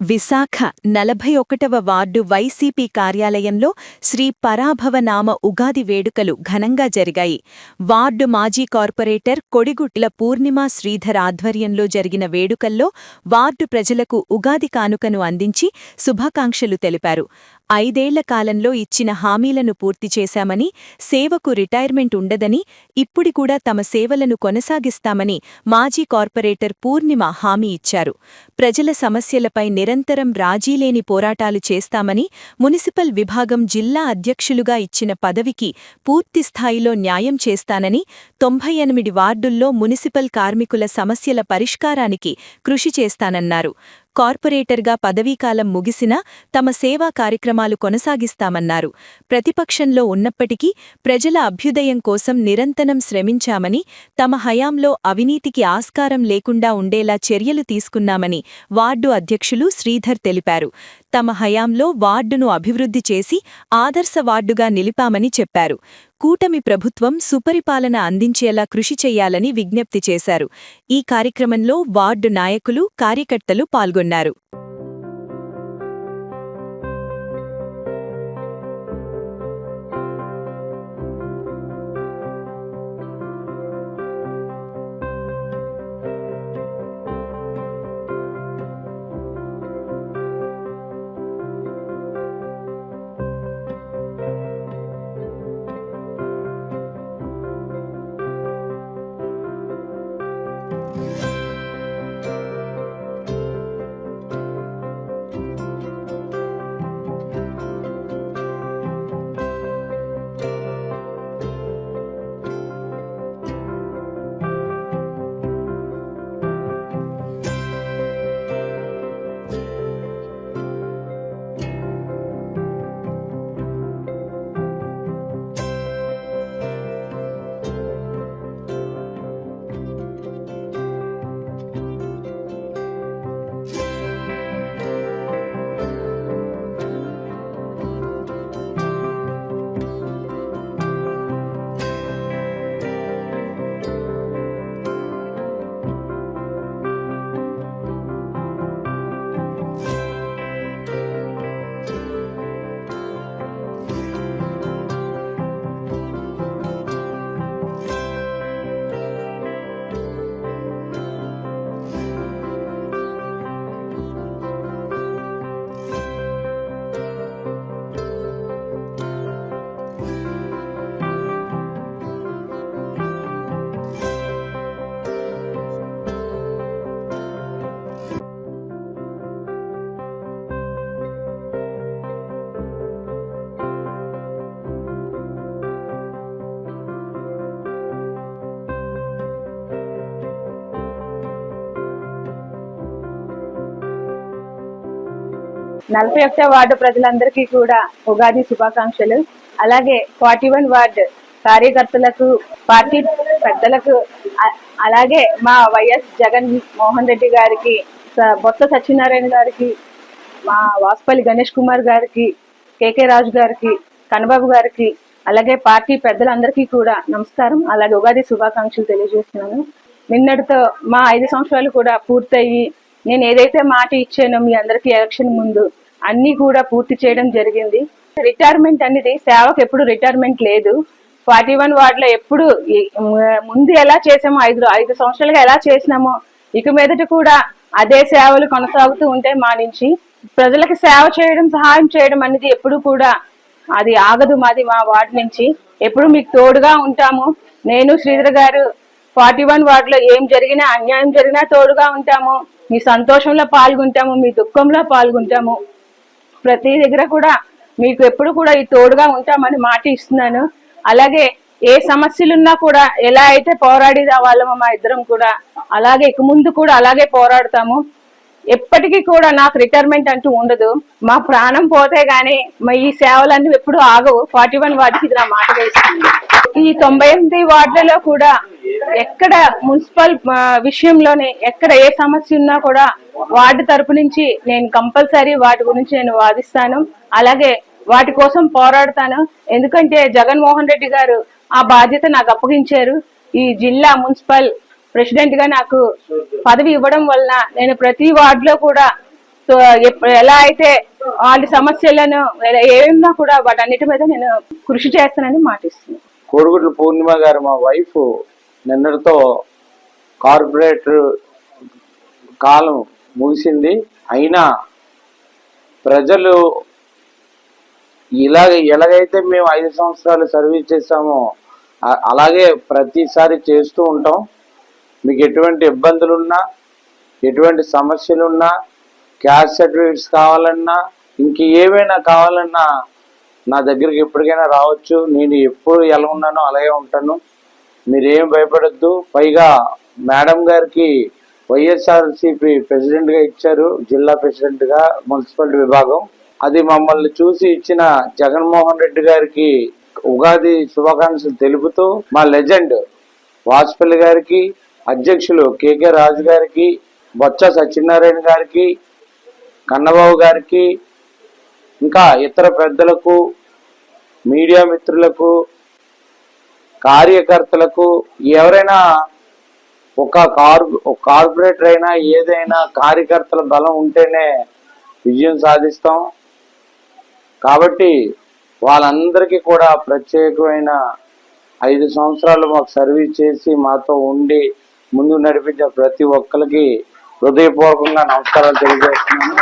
Visakha 41వ ward YCP కార్యాలయంలో శ్రీ పరాభవనామ ఉగాది వేడుకలు ఘనంగా జరిగాయి. వార్డు మాజీ కార్పొరేటర్ కొడిగుట్ల పూర్ణిమ శ్రీధర్ ఆధ్వర్యంలో జరిగిన వేడుకల్లో వార్డు ప్రజలకు ఉగాది కానుకను అందించి శుభాకాంక్షలు తెలిపారు. 5 ఏళ్ల కాలంలో ఇచ్చిన హామీలను పూర్తి చేశామని, సేవకు రిటైర్మెంట్ ఉండదని, ఇప్పుడి కూడా తమ సేవలను కొనసాగిస్తామని మాజీ కార్పొరేటర్ పూర్ణిమ హామీ ఇచ్చారు. ప్రజల సమస్యలపై నిరంతరం రాజీలేని పోరాటాలు చేస్తామని, మున్సిపల్ విభాగం జిల్లా అధ్యక్షులుగా ఇచ్చిన పదవికి పూర్తిస్థాయిలో న్యాయం చేస్తానని, 98 వార్డుల్లో మున్సిపల్ కార్మికుల సమస్యల పరిష్కారానికి కృషి చేస్తానన్నారు. కార్పొరేటర్గా పదవీకాలం ముగిసినా తమ సేవా కార్యక్రమాలు కొనసాగిస్తామన్నారు. ప్రతిపక్షంలో ఉన్నప్పటికీ ప్రజల అభ్యుదయం కోసం నిరంతరం శ్రమించామని, తమ హయాంలో అవినీతికి ఆస్కారం లేకుండా ఉండేలా చర్యలు తీసుకున్నామని వార్డు అధ్యక్షులు శ్రీధర్ తెలిపారు. తమ హయాంలో వార్డును అభివృద్ధి చేసి ఆదర్శ వార్డుగా నిలిపామని చెప్పారు. కూటమి ప్రభుత్వం సుపరిపాలన అందించేలా కృషి చెయ్యాలని విజ్ఞప్తి చేశారు. ఈ కార్యక్రమంలో వార్డు నాయకులు, కార్యకర్తలు పాల్గొన్నారు. నలభై 41వ వార్డు ప్రజలందరికీ కూడా ఉగాది శుభాకాంక్షలు. అలాగే 41 వార్డు కార్యకర్తలకు, పార్టీ పెద్దలకు, అలాగే మా వైఎస్ జగన్ మోహన్ రెడ్డి గారికి, బొత్స సత్యనారాయణ గారికి, మా వాసుపల్లి గణేష్ కుమార్ గారికి, కేకే రాజు గారికి, కన్నబాబు గారికి, అలాగే పార్టీ పెద్దలందరికీ కూడా నమస్కారం. అలాగే ఉగాది శుభాకాంక్షలు తెలియజేస్తున్నాను. నిన్నటితో మా 5 సంవత్సరాలు కూడా పూర్తయ్యి, నేను ఏదైతే మాట ఇచ్చానో మీ అందరికీ ఎలక్షన్ ముందు అన్ని కూడా పూర్తి చేయడం జరిగింది. రిటైర్మెంట్ అనేది సేవకు ఎప్పుడు రిటైర్మెంట్ లేదు. 41 వార్డులో ఎప్పుడు ముందు ఎలా చేసామో 5 సంవత్సరాలుగా ఎలా చేసినామో ఇక మీదట కూడా అదే సేవలు కొనసాగుతూ ఉంటాయి. మా నుంచి ప్రజలకు సేవ చేయడం, సహాయం చేయడం అనేది ఎప్పుడు కూడా అది ఆగదు. మాది మా వార్డు నుంచి ఎప్పుడు మీకు తోడుగా ఉంటాము. నేను శ్రీధర్ గారు 41 వార్డులో ఏం జరిగినా, అన్యాయం జరిగినా తోడుగా ఉంటాము. మీ సంతోషంలో పాల్గొంటాము, మీ దుఃఖంలో పాల్గొంటాము. ప్రతి దగ్గర కూడా మీకు ఎప్పుడు కూడా ఈ తోడుగా ఉంటామని మాట ఇస్తున్నాను. అలాగే ఏ సమస్యలున్నా కూడా ఎలా అయితే పోరాడి వాళ్ళమో మా ఇద్దరం కూడా అలాగే ఇక ముందు కూడా అలాగే పోరాడతాము. ఎప్పటికీ కూడా నాకు రిటైర్మెంట్ అంటూ ఉండదు. మా ప్రాణం పోతే గానీ మా ఈ సేవలన్నీ ఎప్పుడు ఆగవు. 41 వార్డుకి ఇది నా మాట వేస్తుంది. ఈ 98 వార్డులలో కూడా ఎక్కడ మున్సిపల్ విషయంలోనే ఎక్కడ ఏ సమస్య ఉన్నా కూడా వార్డు తరపు నుంచి నేను కంపల్సరీ వాటి గురించి నేను వాదిస్తాను. అలాగే వాటి కోసం పోరాడతాను. ఎందుకంటే జగన్మోహన్ రెడ్డి గారు ఆ బాధ్యత నాకు అప్పగించారు. ఈ జిల్లా మున్సిపల్ ప్రెసిడెంట్ గా నాకు పదవి ఇవ్వడం వలన నేను ప్రతి వార్డులో కూడా సో ఎలా అయితే వాళ్ళ సమస్యలను ఏమన్నా కూడా వాటన్నిటి మీద నేను కృషి చేస్తానని మాటిస్తున్నాను. కోడిగుడ్ల పూర్ణిమ గారు మా వైఫ్ నిన్నటితో కార్పొరేటర్ కాలం ముగిసింది. అయినా ప్రజలు ఎలాగైతే మేము 5 సంవత్సరాలు సర్వీస్ చేస్తామో అలాగే ప్రతిసారి చేస్తూ ఉంటాం. మీకు ఎటువంటి ఇబ్బందులున్నా, ఎటువంటి సమస్యలున్నా, క్యాస్ట్ సర్టిఫికేట్స్ కావాలన్నా, ఇంక ఏవైనా కావాలన్నా నా దగ్గరికి ఎప్పటికైనా రావచ్చు. నేను ఎప్పుడు ఎలా ఉన్నానో అలాగే ఉంటాను. మీరేం భయపడద్దు. పైగా మేడం గారికి వైఎస్ఆర్సీపీ ప్రెసిడెంట్గా ఇచ్చారు, జిల్లా ప్రెసిడెంట్గా మున్సిపల్ విభాగం. అది మమ్మల్ని చూసి ఇచ్చిన జగన్మోహన్ రెడ్డి గారికి ఉగాది శుభాకాంక్షలు తెలుపుతూ, మా లెజెండ్ వాజ్పేయి గారికి, అధ్యక్షులు కేకే రాజు గారికి, బొత్స సత్యనారాయణ గారికి, కన్నబాబు గారికి, ఇంకా ఇతర పెద్దలకు, మీడియా మిత్రులకు, కార్యకర్తలకు, ఎవరైనా ఒక కార్పొరేటర్ అయినా ఏదైనా కార్యకర్తల బలం ఉంటేనే విజయం సాధిస్తాం. కాబట్టి వాళ్ళందరికీ కూడా ప్రత్యేకమైన 5 సంవత్సరాలు మాకు సర్వీస్ చేసి మాతో ఉండి ముందు నడిపించే ప్రతి ఒక్కరికి హృదయపూర్వకంగా నమస్కారాలు తెలియజేస్తున్నాను.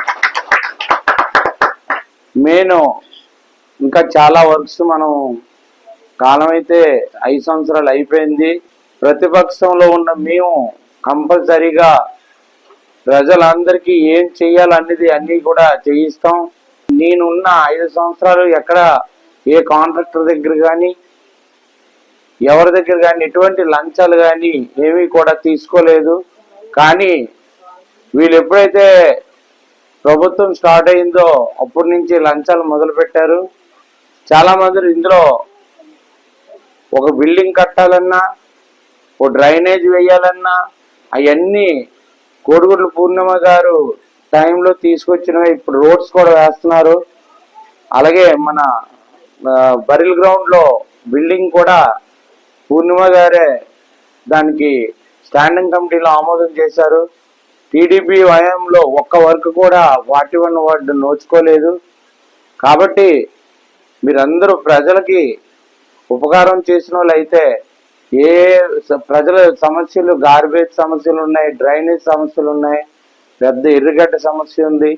ఇంకా చాలా వర్క్స్ మనం కాలం అయితే 5 సంవత్సరాలు అయిపోయింది. ప్రతిపక్షంలో ఉన్న మేము కంపల్సరీగా ప్రజలందరికీ ఏం చెయ్యాలనేది అన్నీ కూడా చేయిస్తాం. నేనున్న 5 సంవత్సరాలు ఎక్కడ ఏ కాంట్రాక్టర్ దగ్గర కానీ ఎవరి దగ్గర కానీ ఎటువంటి లంచాలు కానీ ఏమీ కూడా తీసుకోలేదు. కానీ వీళ్ళు ఎప్పుడైతే ప్రభుత్వం స్టార్ట్ అయిందో అప్పటి నుంచి లంచాలు మొదలు పెట్టారు. చాలా మంది ఇందులో ఒక బిల్డింగ్ కట్టాలన్నా, ఓ డ్రైనేజ్ వేయాలన్నా అవన్నీ కోడిగుడ్ల పూర్ణిమ గారు టైంలో తీసుకొచ్చినవి. ఇప్పుడు రోడ్స్ కూడా వేస్తున్నారు. అలాగే మన బరిల్ గ్రౌండ్లో బిల్డింగ్ కూడా పూర్ణిమ గారే దానికి స్టాండింగ్ కమిటీలో ఆమోదం చేశారు. టీడీపీ హయాంలో ఒక్క వర్క్ కూడా 41 వార్డు నోచుకోలేదు. కాబట్టి మీరందరూ ప్రజలకి ఉపకారం చేసిన వాళ్ళు అయితే, ఏ ప్రజల సమస్యలు, గార్బేజ్ సమస్యలు ఉన్నాయి, డ్రైనేజ్ సమస్యలు ఉన్నాయి, పెద్ద ఎర్రగడ్డ సమస్య ఉంది.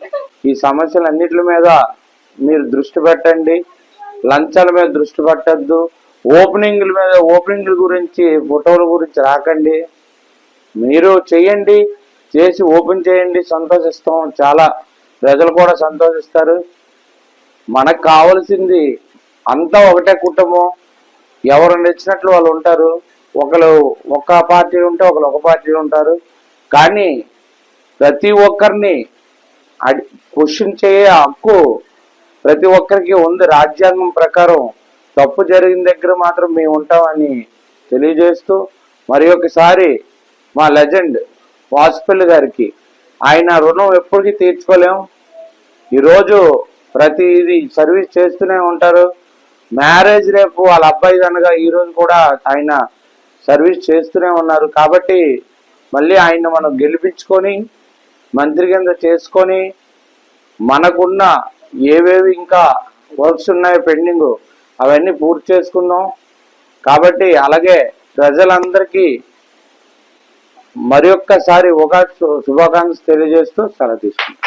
ఈ సమస్యలన్నిటి మీద మీరు దృష్టి పెట్టండి. లంచాల మీద దృష్టి పెట్టద్దు. ఓపెనింగ్ల గురించి, ఫోటోల గురించి రాకండి. మీరు చేయండి, చేసి ఓపెన్ చేయండి, సంతోషిస్తాం. చాలా ప్రజలు కూడా సంతోషిస్తారు. మనకు కావాల్సింది అంతా ఒకటే కుటుంబం. ఎవరు నచ్చినట్లు వాళ్ళు ఉంటారు. ఒకరు ఒక పార్టీ ఉంటే ఒకరు ఒక పార్టీ ఉంటారు. కానీ ప్రతి ఒక్కరిని క్వశ్చన్ చేయ హక్కు ప్రతి ఒక్కరికి ఉంది. రాజ్యాంగం ప్రకారం తప్పు జరిగిన దగ్గర మాత్రం మేము ఉంటామని తెలియజేస్తూ, మరి ఒకసారి మా లెజెండ్ వాజ్పేయి గారికి ఆయన రుణం ఎప్పటికీ తీర్చుకోలేం. ఈరోజు ప్రతిది సర్వీస్ చేస్తూనే ఉంటారు. మ్యారేజ్ రేపు వాళ్ళ అబ్బాయి కనుక ఈరోజు కూడా ఆయన సర్వీస్ చేస్తూనే ఉన్నారు. కాబట్టి మళ్ళీ ఆయన మనం గెలిపించుకొని మంత్రి కింద చేసుకొని మనకున్న ఏవేవి ఇంకా వర్క్స్ ఉన్నాయో పెండింగ్ అవన్నీ పూర్తి చేసుకుందాం. కాబట్టి అలాగే ప్రజలందరికీ మరి ఒక్కసారి ఉగాది శుభాకాంక్షలు తెలియజేస్తూ సెలవు తీసుకుంటాం.